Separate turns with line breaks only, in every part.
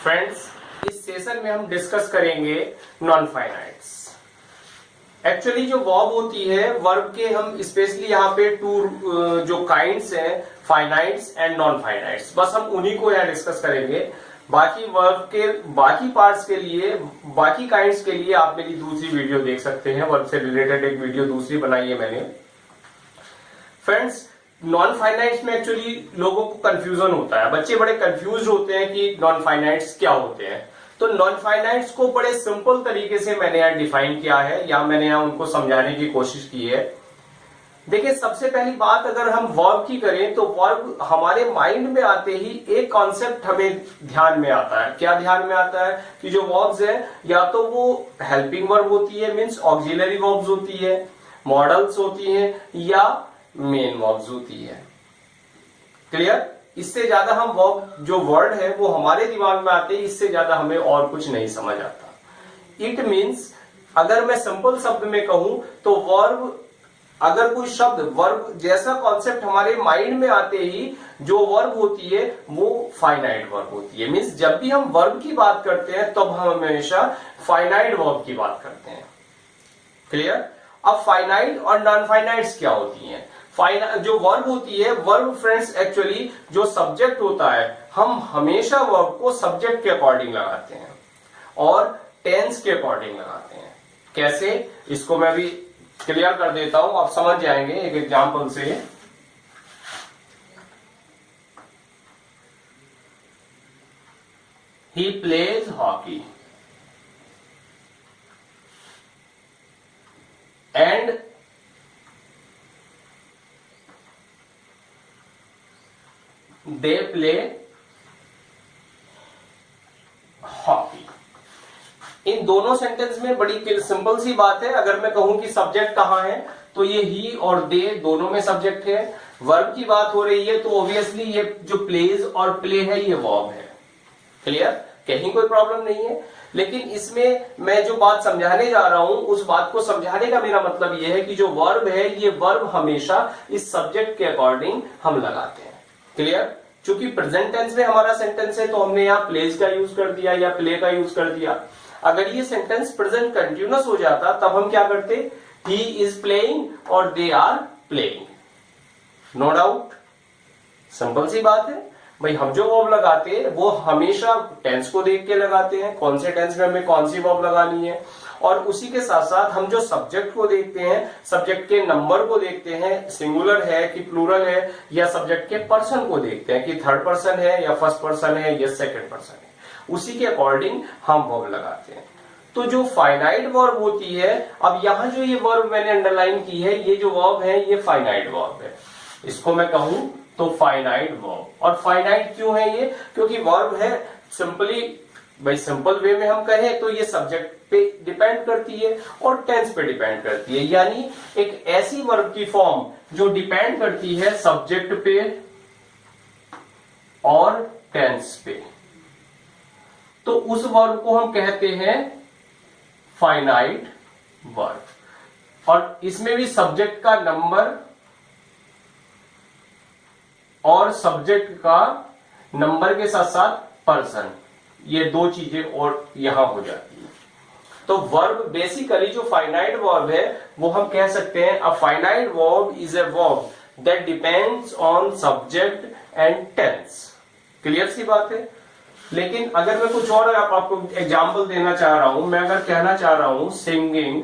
Friends, इस session में हम डिस्कस करेंगे नॉन फाइनाइट्स। एक्चुअली जो वर्ब होती है, वर्ब के हम स्पेशली यहाँ पे टू जो काइंड्स हैं, फाइनाइट्स एंड नॉन फाइनाइट्स, बस हम उन्हीं को यहाँ डिस्कस करेंगे। बाकी वर्ब के बाकी पार्ट्स के लिए, बाकी काइंड्स के लिए आप मेरी दूसरी वीडियो देख सकते हैं। वर्ब से रिलेटेड एक वीडियो दूसरी बनाई है मैंने। फ्रेंड्स, नॉन फाइनाइट्स में एक्चुअली लोगों को कंफ्यूजन होता है, बच्चे बड़े कंफ्यूज होते हैं कि नॉन फाइनाइट्स क्या होते हैं। तो नॉन फाइनाइट्स को बड़े सिंपल तरीके से मैंने यहाँ डिफाइन किया है, या मैंने यहाँ उनको समझाने की कोशिश की है। देखिए, सबसे पहली बात अगर हम वर्ब की करें तो वर्ब हमारे माइंड में आते ही एक कॉन्सेप्ट हमें ध्यान में आता है। क्या ध्यान में आता है कि जो वर्ब्स है, या तो वो हेल्पिंग वर्ब होती है, मीन्स ऑक्सिलरी वर्ब्स होती है, मॉडल्स होती है, या मेन वर्ब्स होती है। क्लियर? इससे ज्यादा हम वर्ब जो वर्ड है वो हमारे दिमाग में आते हैं, इससे ज्यादा हमें और कुछ नहीं समझ आता। इट मीन्स, अगर मैं सिंपल शब्द में कहूं तो वर्ब, अगर कोई शब्द वर्ब जैसा कॉन्सेप्ट हमारे माइंड में आते ही जो वर्ब होती है वो फाइनाइट वर्ब होती है। मीन्स जब भी हम वर्ब की बात करते हैं तब हम हमेशा फाइनाइट वर्ब की बात करते हैं। क्लियर? अब फाइनाइट और नॉन फाइनाइट्स क्या होती हैं? जो वर्ब होती है, वर्ब फ्रेंड्स एक्चुअली जो सब्जेक्ट होता है, हम हमेशा वर्ब को सब्जेक्ट के अकॉर्डिंग लगाते हैं और टेंस के अकॉर्डिंग लगाते हैं। कैसे, इसको मैं भी क्लियर कर देता हूं, आप समझ जाएंगे एक एग्जांपल से। He plays hockey and they play hockey. इन दोनों सेंटेंस में बड़ी सिंपल सी बात है। अगर मैं कहूं कि सब्जेक्ट कहां है, तो ये ही और दे दोनों में सब्जेक्ट है। वर्ब की बात हो रही है तो ऑब्वियसली ये जो प्लेज और प्ले है ये वर्ब है। क्लियर? कहीं कोई प्रॉब्लम नहीं है। लेकिन इसमें मैं जो बात समझाने जा रहा हूं, उस बात को समझाने का मेरा मतलब यह है कि जो वर्ब है, ये वर्ब हमेशा इस सब्जेक्ट के अकॉर्डिंग हम लगाते हैं। क्लियर? चूंकि प्रेजेंट टेंस में हमारा सेंटेंस है तो हमने यहाँ प्लेज का यूज कर दिया या प्ले का यूज कर दिया। अगर ये सेंटेंस प्रेजेंट कंटिन्यूअस हो जाता तब हम क्या करते? ही इज प्लेइंग और they are playing. No doubt, simple सी बात है भाई। हम जो वर्ब लगाते हैं वो हमेशा टेंस को देख के लगाते हैं, कौन से टेंस में हमें कौन सी वर्ब लगानी है। और उसी के साथ साथ हम जो सब्जेक्ट को देखते हैं, सब्जेक्ट के नंबर को देखते हैं, सिंगुलर है कि प्लूरल है, या सब्जेक्ट के पर्सन को देखते हैं कि थर्ड पर्सन है या फर्स्ट पर्सन है या सेकंड पर्सन है। उसी के अकॉर्डिंग हम वर्ब लगाते हैं। तो जो फाइनाइट वर्ब होती है, अब यहां जो ये वर्ब मैंने अंडरलाइन की है, ये जो वर्ब है ये फाइनाइट वर्ब है। इसको मैं कहूं तो फाइनाइट वर्ब। और फाइनाइट क्यों है ये? क्योंकि वर्ब है सिंपली, भाई सिंपल वे में हम कहें तो ये सब्जेक्ट पे डिपेंड करती है और टेंस पे डिपेंड करती है। यानी एक ऐसी वर्ब की फॉर्म जो डिपेंड करती है सब्जेक्ट पे और टेंस पे, तो उस वर्ब को हम कहते हैं फाइनाइट वर्ब। और इसमें भी सब्जेक्ट का नंबर और सब्जेक्ट का नंबर के साथ साथ पर्सन, ये दो चीजें और यहां हो जाती है। तो वर्ब बेसिकली जो फाइनाइट वर्ब है वो हम कह सकते हैं a finite verb is a verb that depends on subject and tense. Clear सी बात है? लेकिन अगर मैं कुछ और आपको एग्जांपल देना चाह रहा हूं, मैं अगर कहना चाह रहा हूं singing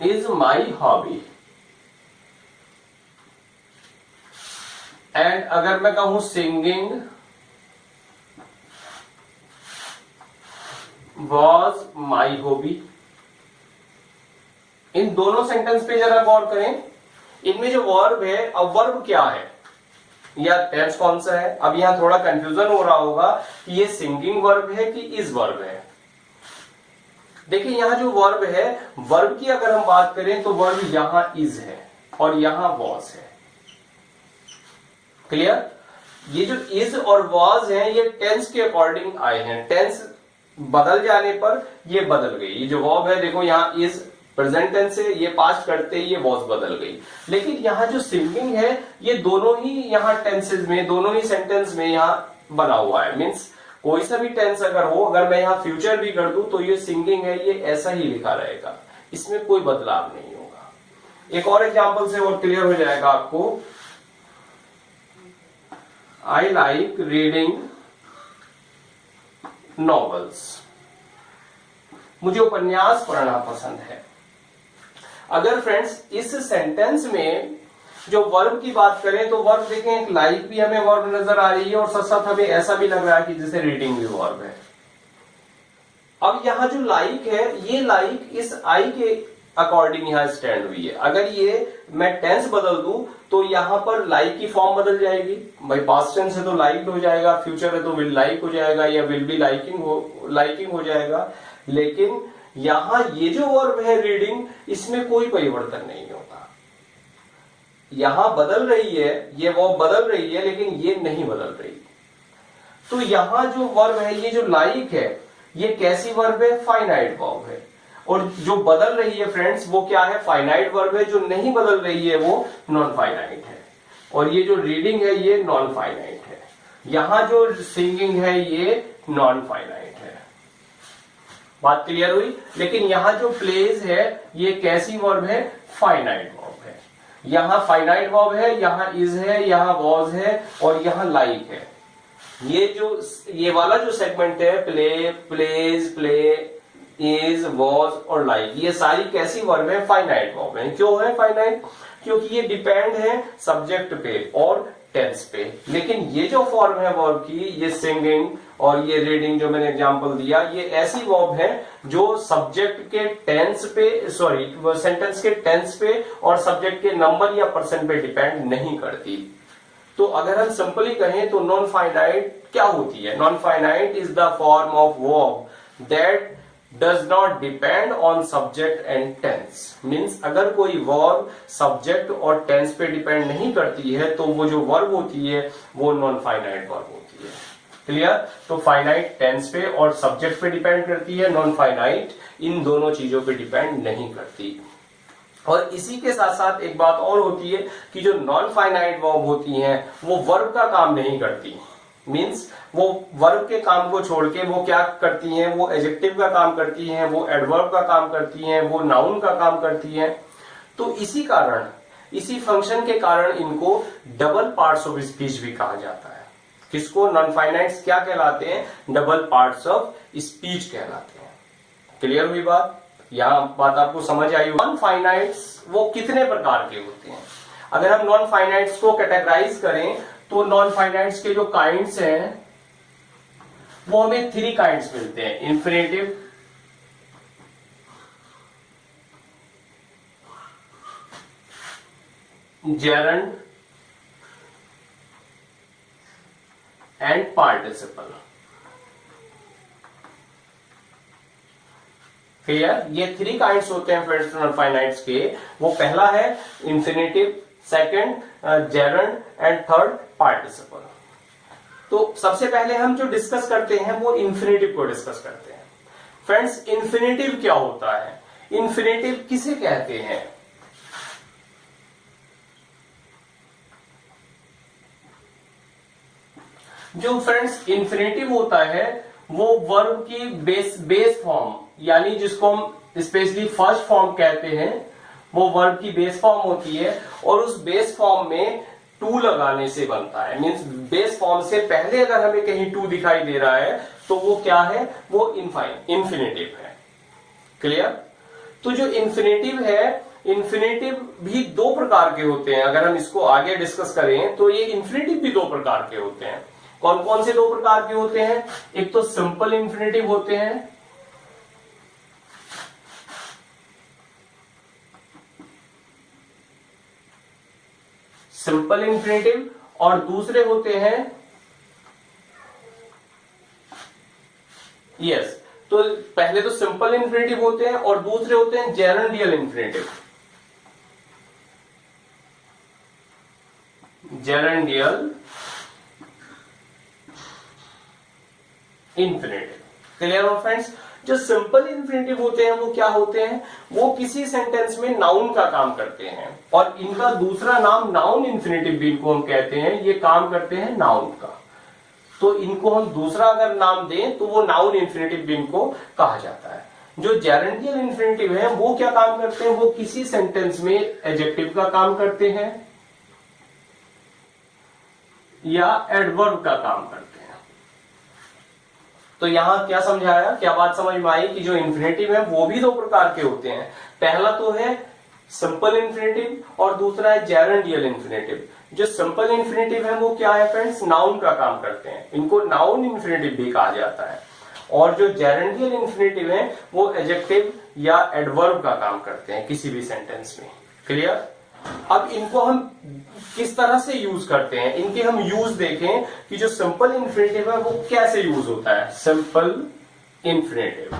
is my hobby, and अगर मैं कहूं सिंगिंग वॉज माई हॉबी, इन दोनों सेंटेंस पे जरा गौर करें। इनमें जो वर्ब है, अब वर्ब क्या है या टेंस कौन सा है? अब यहां थोड़ा कंफ्यूजन हो रहा होगा कि ये सिंगिंग वर्ब है कि इज वर्ब है। देखिए, यहां जो वर्ब है, वर्ब की अगर हम बात करें तो वर्ब यहां इज है और यहां वॉज है। क्लियर? ये जो इज और वॉज है ये टेंस के अकॉर्डिंग आए हैं। टेंस बदल जाने पर ये बदल गई। ये जो वर्ब है देखो, यहां इज प्रेजेंट टेंस है, ये पास्ट करते ही ये वॉज बदल गई। लेकिन यहाँ जो सिंगिंग है ये दोनों ही यहाँ टेंसेज में, दोनों ही सेंटेंस में यहाँ बना हुआ है। मीन्स कोई सा भी टेंस अगर हो, अगर मैं यहाँ फ्यूचर भी कर दूं तो ये सिंगिंग है, ये ऐसा ही लिखा रहेगा, इसमें कोई बदलाव नहीं होगा। एक और एग्जांपल से और क्लियर हो जाएगा आपको। आई लाइक रीडिंग नॉवेल्स, मुझे उपन्यास पढ़ना पसंद है। अगर फ्रेंड्स इस सेंटेंस में जो वर्ब की बात करें तो वर्ब देखें, एक लाइक भी हमें वर्ब नजर आ रही है और साथ साथ हमें ऐसा भी लग रहा है कि जैसे रीडिंग भी वर्ब है। अब यहां जो लाइक है, ये लाइक इस आई के अकॉर्डिंग यहां स्टैंड हुई है। अगर ये मैं टेंस बदल दूं तो यहां पर लाइक की फॉर्म बदल जाएगी। भाई पास्ट टेंस है तो लाइक हो जाएगा, फ्यूचर है तो विल लाइक हो जाएगा या विल बी लाइकिंग हो जाएगा। लेकिन यहां ये जो वर्ब है रीडिंग, इसमें कोई परिवर्तन नहीं होता। यहां बदल रही है, ये वर्ब बदल रही है लेकिन ये नहीं बदल रही। तो यहां जो वर्ब है, ये जो लाइक है, ये कैसी वर्ब है? फाइनाइट वर्ब है। और जो बदल रही है फ्रेंड्स वो क्या है? फाइनाइट वर्ब है। जो नहीं बदल रही है वो नॉन फाइनाइट है। और ये जो रीडिंग है ये नॉन फाइनाइट है। यहां जो सिंगिंग है ये नॉन फाइनाइट है। बात क्लियर हुई? लेकिन यहां जो प्लेज है ये कैसी वर्ब है? फाइनाइट वर्ब है। यहां फाइनाइट वर्ब है, यहां इज है, यहां वॉज है और यहां लाइक है। ये वाला जो सेगमेंट है, play, plays, play, is, was और लाइक, ये सारी कैसी वर्ब है? फाइनाइट वर्ब है। क्यों है फाइनाइट? क्योंकि ये डिपेंड है सब्जेक्ट पे और टेंस पे। लेकिन ये जो फॉर्म है वर्ब की, ये सिंगिंग और ये रीडिंग जो मैंने एग्जांपल दिया, ये ऐसी वर्ब है जो सब्जेक्ट के टेंस पे, सेंटेंस के टेंस पे और सब्जेक्ट के नंबर या पर्सन पे डिपेंड नहीं करती। तो अगर हम सिंपली कहें तो नॉन फाइनाइट क्या होती है? Non finite is the form of verb that does not depend on subject and tense। Means अगर कोई वर्ब सब्जेक्ट और टेंस पे डिपेंड नहीं करती है तो वो जो वर्ब होती है वो नॉन फाइनाइट वर्ब होती है। क्लियर? तो फाइनाइट टेंस पे और सब्जेक्ट पे डिपेंड करती है, नॉन फाइनाइट इन दोनों चीजों पे डिपेंड नहीं करती। और इसी के साथ साथ एक बात और होती है कि जो नॉन फाइनाइट वर्ब होती हैं वो वर्ब का काम नहीं करती। मीन्स वो वर्ब के काम को छोड़ के वो क्या करती हैं? वो एडजेक्टिव का काम करती हैं, वो एडवर्ब का काम करती हैं, वो नाउन का काम करती हैं। तो इसी कारण, इसी फंक्शन के कारण इनको डबल पार्ट्स ऑफ स्पीच भी कहा जाता है। किसको? नॉन फाइनाइट्स क्या कहलाते हैं? डबल पार्ट्स ऑफ स्पीच कहलाते हैं। क्लियर हुई बात? यहां बात आपको समझ आई? नॉन फाइनाइट्स वो कितने प्रकार के होते हैं? अगर हम नॉन फाइनाइट्स को कैटेगराइज करें तो नॉन फाइनाइट्स के जो काइंड्स हैं वो हमें 3 काइंड्स मिलते हैं। Infinitive, gerund and participle. Clear? ये 3 काइंड्स होते हैं फ्रेंड्स नॉन फाइनाइट्स के। वो पहला है infinitive, second gerund and third participle. तो सबसे पहले हम जो डिस्कस करते हैं वो इंफिनिटिव को डिस्कस करते हैं। फ्रेंड्स इंफिनिटिव क्या होता है? इंफिनिटिव किसे कहते हैं? जो फ्रेंड्स इंफिनिटिव होता है वो वर्ब की बेस फॉर्म, यानी जिसको हम स्पेशली फर्स्ट फॉर्म कहते हैं, वो वर्ब की बेस फॉर्म होती है और उस बेस फॉर्म में टू लगाने से बनता है। मींस बेस फॉर्म से पहले अगर हमें कहीं टू दिखाई दे रहा है तो वो क्या है? वो इंफिनिटिव है। क्लियर? तो जो इंफिनिटिव है, इंफिनिटिव भी 2 प्रकार के होते हैं। अगर हम इसको आगे डिस्कस करें तो ये इंफिनिटिव भी 2 प्रकार के होते हैं। कौन कौन से 2 प्रकार के होते हैं? एक तो सिंपल इंफिनिटिव होते हैं, सिंपल इंफिनिटिव, और दूसरे होते हैं यस तो पहले तो सिंपल इंफिनिटिव होते हैं और दूसरे होते हैं जेरेंडियल इंफिनिटिव। जेरेंडियल इंफिनिटिव। क्लियर हो फ्रेंड्स? जो सिंपल इंफिनिटिव होते हैं वो क्या होते हैं, वो किसी सेंटेंस में नाउन का काम करते हैं, और इनका दूसरा नाम नाउन इंफिनिटिव भी इनको हम कहते हैं, ये काम करते हैं नाउन का। तो इनको हम दूसरा अगर नाम दें तो वो नाउन इंफिनिटिव भी इनको कहा जाता है। जो जेरेंडियल इंफिनिटिव है वो क्या काम करते हैं, वो किसी सेंटेंस में एडजेक्टिव का काम करते हैं या एडवर्ब का काम करते हैं। तो यहां क्या समझाया, क्या बात समझ में आई कि जो इंफिनिटिव है वो भी दो प्रकार के होते हैं। पहला तो है सिंपल इंफिनिटिव और दूसरा है जेरेंडियल इंफिनिटिव। जो सिंपल इंफिनिटिव है वो क्या है फ्रेंड्स, नाउन का काम करते हैं, इनको नाउन इंफिनिटिव भी कहा जाता है। और जो जेरेंडियल इंफिनिटिव है वो एडजेक्टिव या एडवर्ब का काम करते हैं किसी भी सेंटेंस में। क्लियर? अब इनको हम किस तरह से यूज करते हैं, इनके हम यूज देखें कि जो सिंपल इंफिनिटिव है वो कैसे यूज होता है। सिंपल इंफिनिटिव,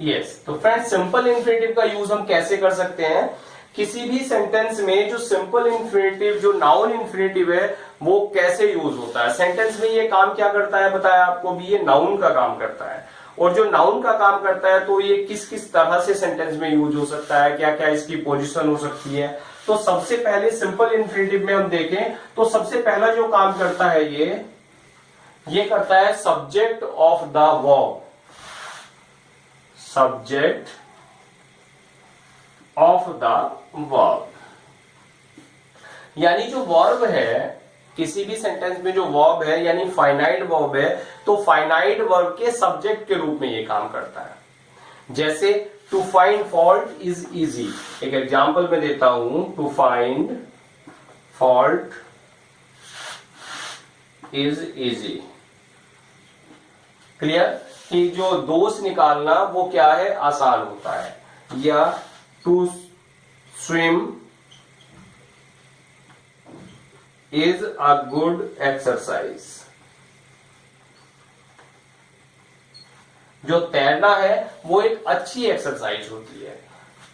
यस, तो फ्रेंड्स सिंपल इंफिनिटिव का यूज हम कैसे कर सकते हैं, किसी भी सेंटेंस में जो सिंपल इंफिनिटिव जो नाउन इंफिनिटिव है वो कैसे यूज होता है। सेंटेंस में ये काम क्या करता है बताया आपको भी, ये नाउन का काम करता है। और जो नाउन का काम करता है तो ये किस किस तरह से सेंटेंस में यूज हो सकता है, क्या क्या इसकी पोजीशन हो सकती है। तो सबसे पहले सिंपल इंफिनिटिव में हम देखें तो सबसे पहला जो काम करता है ये करता है subject of the verb, subject of the verb, यानी जो वर्ब है किसी भी सेंटेंस में जो वर्ब है यानी फाइनाइट वर्ब है, तो फाइनाइट वर्ब के सब्जेक्ट के रूप में ये काम करता है। जैसे to find fault is easy, एक एग्जांपल मैं देता हूं, to find fault is easy. Clear? कि जो दोष निकालना वो क्या है, आसान होता है। या to swim is a good exercise, जो तैरना है वो एक अच्छी एक्सरसाइज होती है।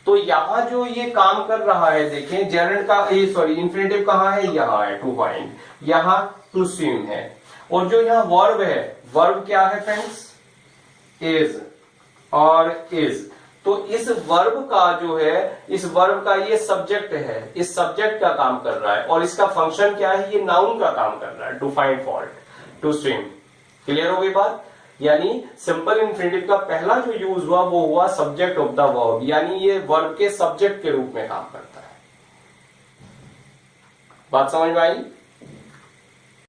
तो यहां जो ये काम कर रहा है देखें, जेरेंड का इंफिनिटिव कहां है, यहां है टू फाइंड, यहां टू स्विम है। और जो यहां वर्ब है, वर्ब क्या है फ्रेंड्स, इज और इज। तो इस वर्ब का जो है, इस वर्ब का ये सब्जेक्ट है, इस सब्जेक्ट का काम कर रहा है, और इसका फंक्शन क्या है, ये नाउन का काम कर रहा है, to find fault, to swim. Clear हो गई बात? यानी सिंपल इंफिनिटिव का पहला जो यूज हुआ वो हुआ सब्जेक्ट ऑफ द वर्ब, यानी ये वर्ब के सब्जेक्ट के रूप में काम करता है। बात समझ में आई?